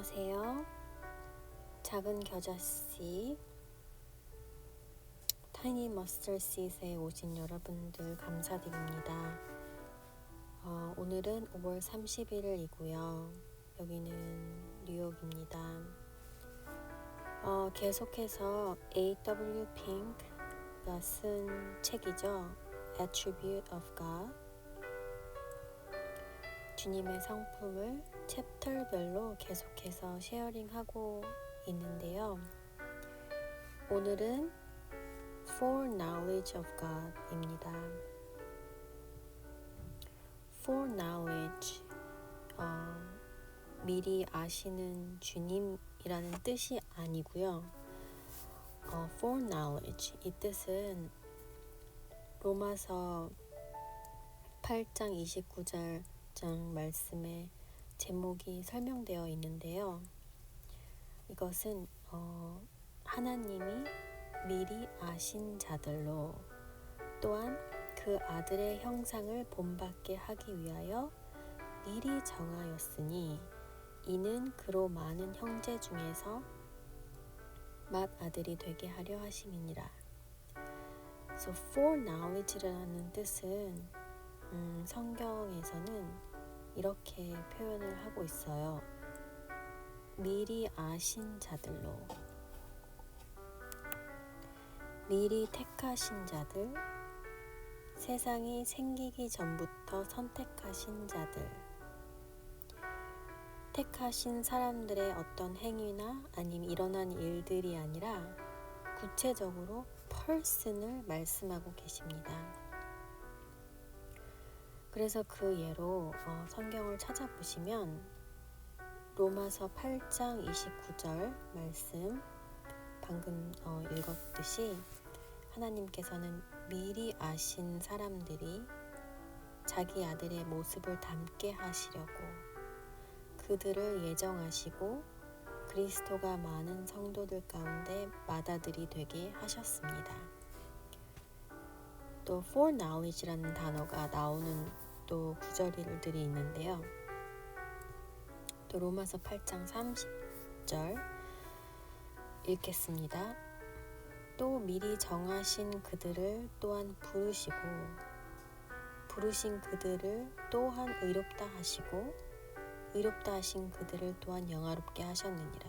안녕하세요. 작은 겨자씨 타이니 머스터드 씨드에 오신 여러분들 감사드립니다. 오늘은 5월 31일이고요. 여기는 뉴욕입니다. 계속해서 A.W. 핑크가 쓴 책이죠. Attribute of God. 주님의 성품을 챕터별로 계속해서 쉐어링하고 있는데요. 오늘은 Foreknowledge of God입니다. Foreknowledge, 미리 아시는 주님이라는 뜻이 아니고요. Foreknowledge, 이 뜻은 로마서 8장 29절 말씀에 제목이 설명되어 있는데요. 이것은 하나님이 미리 아신 자들로 또한 그 아들의 형상을 본받게 하기 위하여 미리 정하였으니 이는 그로 많은 형제 중에서 맏아들이 되게 하려 하심이니라. So foreknowledge라는 뜻은 성경에서는 이렇게 표현을 하고 있어요. 미리 아신 자들로, 미리 택하신 자들, 세상이 생기기 전부터 선택하신 자들, 택하신 사람들의 어떤 행위나 아니면 일어난 일들이 아니라 구체적으로 person을 말씀하고 계십니다. 그래서 그 예로 성경을 찾아보시면 로마서 8장 29절 말씀 방금 읽었듯이 하나님께서는 미리 아신 사람들이 자기 아들의 모습을 닮게 하시려고 그들을 예정하시고 그리스도가 많은 성도들 가운데 맏아들이 되게 하셨습니다. 또 foreknowledge라는 단어가 나오는 또 구절들이 있는데요. 또 로마서 8장 30절 읽겠습니다. 또 미리 정하신 그들을 또한 부르시고 부르신 그들을 또한 의롭다 하시고 의롭다 하신 그들을 또한 영화롭게 하셨느니라.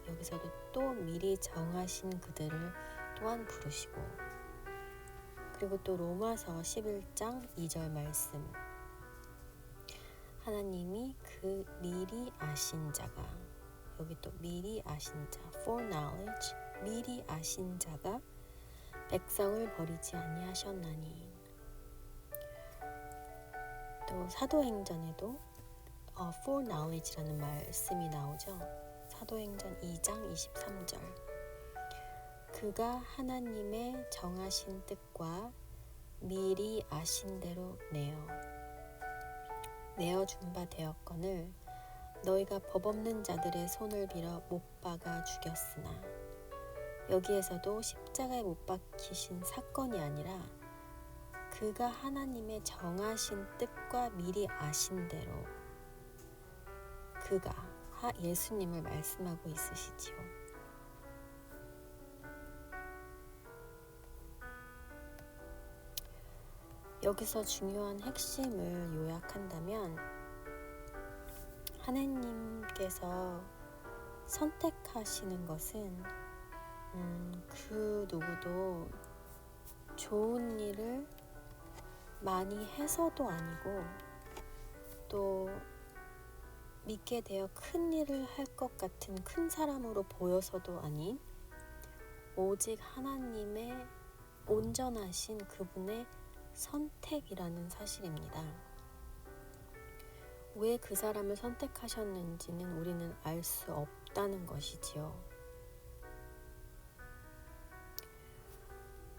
여기서도 또 미리 정하신 그들을 또한 부르시고 그리고 또 로마서 11장 2절 말씀 하나님이 그 미리 아신 자가 여기 또 미리 아신 자 foreknowledge 미리 아신 자가 백성을 버리지 아니하셨나니 또 사도행전에도 foreknowledge라는 말씀이 나오죠. 사도행전 2장 23절 그가 하나님의 정하신 뜻과 미리 아신 대로 내어준 바 되었거늘 너희가 법 없는 자들의 손을 빌어 못 박아 죽였으나 여기에서도 십자가에 못 박히신 사건이 아니라 그가 하나님의 정하신 뜻과 미리 아신 대로 그가 예수님을 말씀하고 있으시지요. 여기서 중요한 핵심을 요약한다면 하나님께서 선택하시는 것은 그 누구도 좋은 일을 많이 해서도 아니고 또 믿게 되어 큰 일을 할 것 같은 큰 사람으로 보여서도 아닌 오직 하나님의 온전하신 그분의 선택이라는 사실입니다. 왜 그 사람을 선택하셨는지는 우리는 알 수 없다는 것이지요.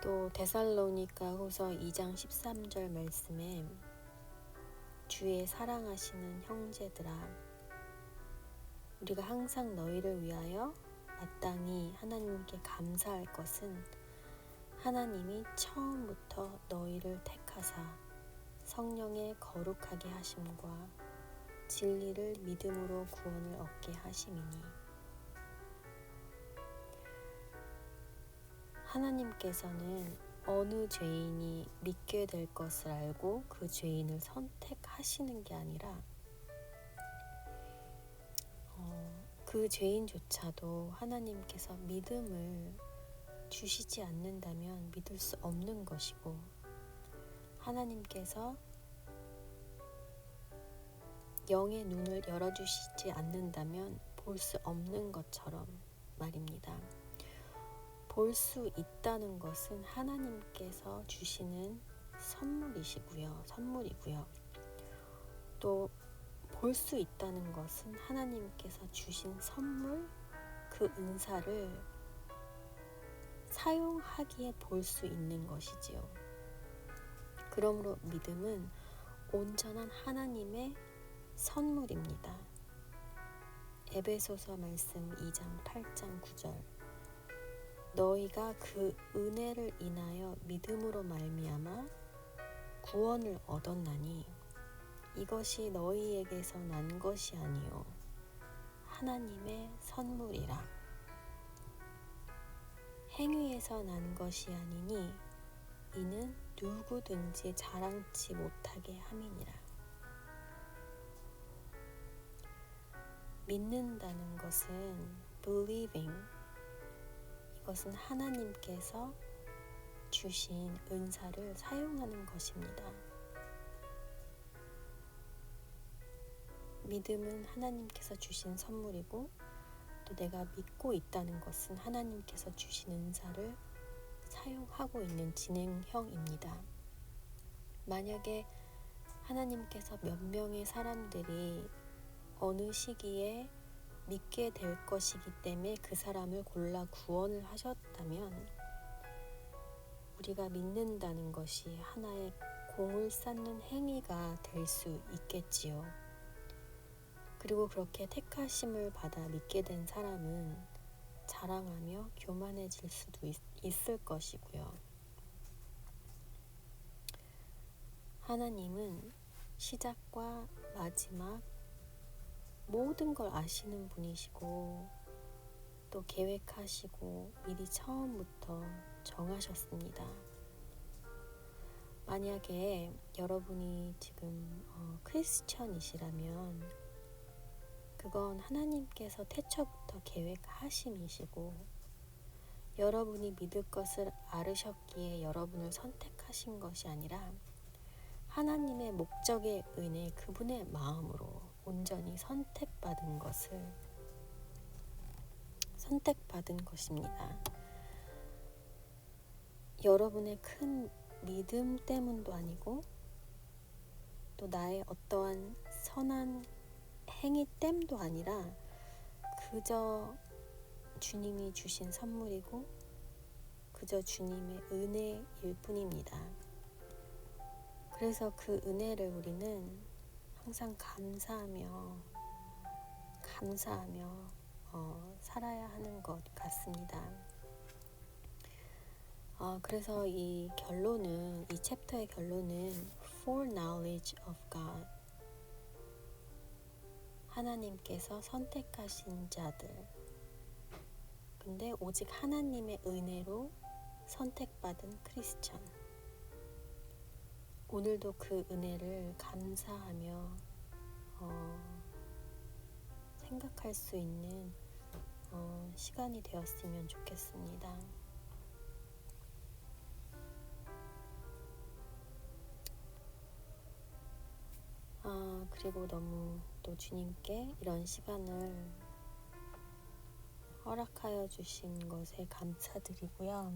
또 데살로니가 후서 2장 13절 말씀에 주의 사랑하시는 형제들아 우리가 항상 너희를 위하여 마땅히 하나님께 감사할 것은 하나님이 처음부터 너희를 택하사 성령의 거룩하게 하심과 진리를 믿음으로 구원을 얻게 하심이니. 하나님께서는 어느 죄인이 믿게 될 것을 알고 그 죄인을 선택하시는 게 아니라 그 죄인조차도 하나님께서 믿음을 주시지 않는다면 믿을 수 없는 것이고, 하나님께서 영의 눈을 열어주시지 않는다면 볼 수 없는 것처럼 말입니다. 볼 수 있다는 것은 하나님께서 주시는 선물이고요. 또 볼 수 있다는 것은 하나님께서 주신 선물, 그 은사를 사용하기에 볼 수 있는 것이지요. 그러므로 믿음은 온전한 하나님의 선물입니다. 에베소서 말씀 2장 8장 9절. 너희가 그 은혜를 인하여 믿음으로 말미암아 구원을 얻었나니 이것이 너희에게서 난 것이 아니요 하나님의 선물이라. 행위에서 난 것이 아니니 이는 누구든지 자랑치 못하게 함이니라. 믿는다는 것은 believing, 이것은 하나님께서 주신 은사를 사용하는 것입니다. 믿음은 하나님께서 주신 선물이고, 또 내가 믿고 있다는 것은 하나님께서 주신 은사를 사용하고 있는 진행형입니다. 만약에 하나님께서 몇 명의 사람들이 어느 시기에 믿게 될 것이기 때문에 그 사람을 골라 구원을 하셨다면 우리가 믿는다는 것이 하나의 공을 쌓는 행위가 될 수 있겠지요. 그리고 그렇게 택하심을 받아 믿게 된 사람은 자랑하며 교만해질 수도 있을 것이고요. 하나님은 시작과 마지막 모든 걸 아시는 분이시고, 또 계획하시고 미리 처음부터 정하셨습니다. 만약에 여러분이 지금 크리스천이시라면 그건 하나님께서 태초부터 계획하심이시고, 여러분이 믿을 것을 알으셨기에 여러분을 선택하신 것이 아니라 하나님의 목적에 의해 그분의 마음으로 온전히 선택받은 것입니다. 여러분의 큰 믿음 때문도 아니고, 또 나의 어떠한 선한 행위 땜도 아니라 그저 주님이 주신 선물이고 그저 주님의 은혜일 뿐입니다. 그래서 그 은혜를 우리는 항상 감사하며 살아야 하는 것 같습니다. 그래서 이 챕터의 결론은 foreknowledge of God, 하나님께서 선택하신 자들, 근데 오직 하나님의 은혜로 선택받은 크리스천. 오늘도 그 은혜를 감사하며 생각할 수 있는 시간이 되었으면 좋겠습니다. 그리고 너무 또 주님께 이런 시간을 허락하여 주신 것에 감사드리고요.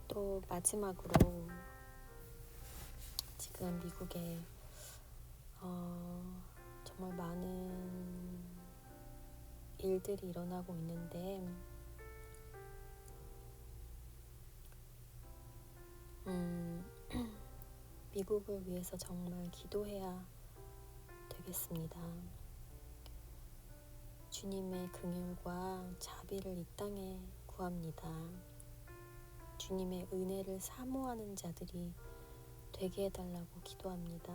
또 마지막으로 지금 미국에 정말 많은 일들이 일어나고 있는데 미국을 위해서 정말 기도해야 되겠습니다. 주님의 긍휼과 자비를 이 땅에 구합니다. 주님의 은혜를 사모하는 자들이 되게 해달라고 기도합니다.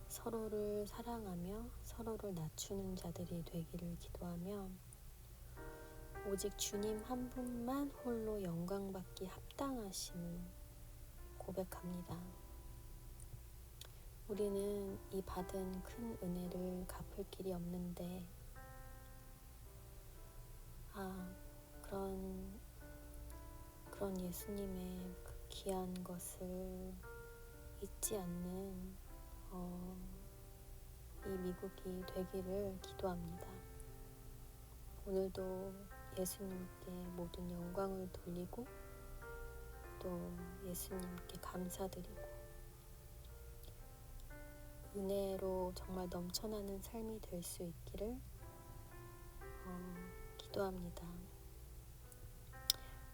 서로를 사랑하며 서로를 낮추는 자들이 되기를 기도하며 오직 주님 한 분만 홀로 영광받기 합당하심을 고백합니다. 우리는 이 받은 큰 은혜를 갚을 길이 없는데 그런 예수님의 그 귀한 것을 잊지 않는 이 미국이 되기를 기도합니다. 오늘도 예수님께 모든 영광을 돌리고 또 예수님께 감사드리고 은혜로 정말 넘쳐나는 삶이 될 수 있기를 기도합니다.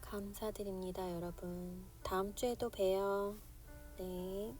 감사드립니다, 여러분. 다음 주에도 봬요. 네.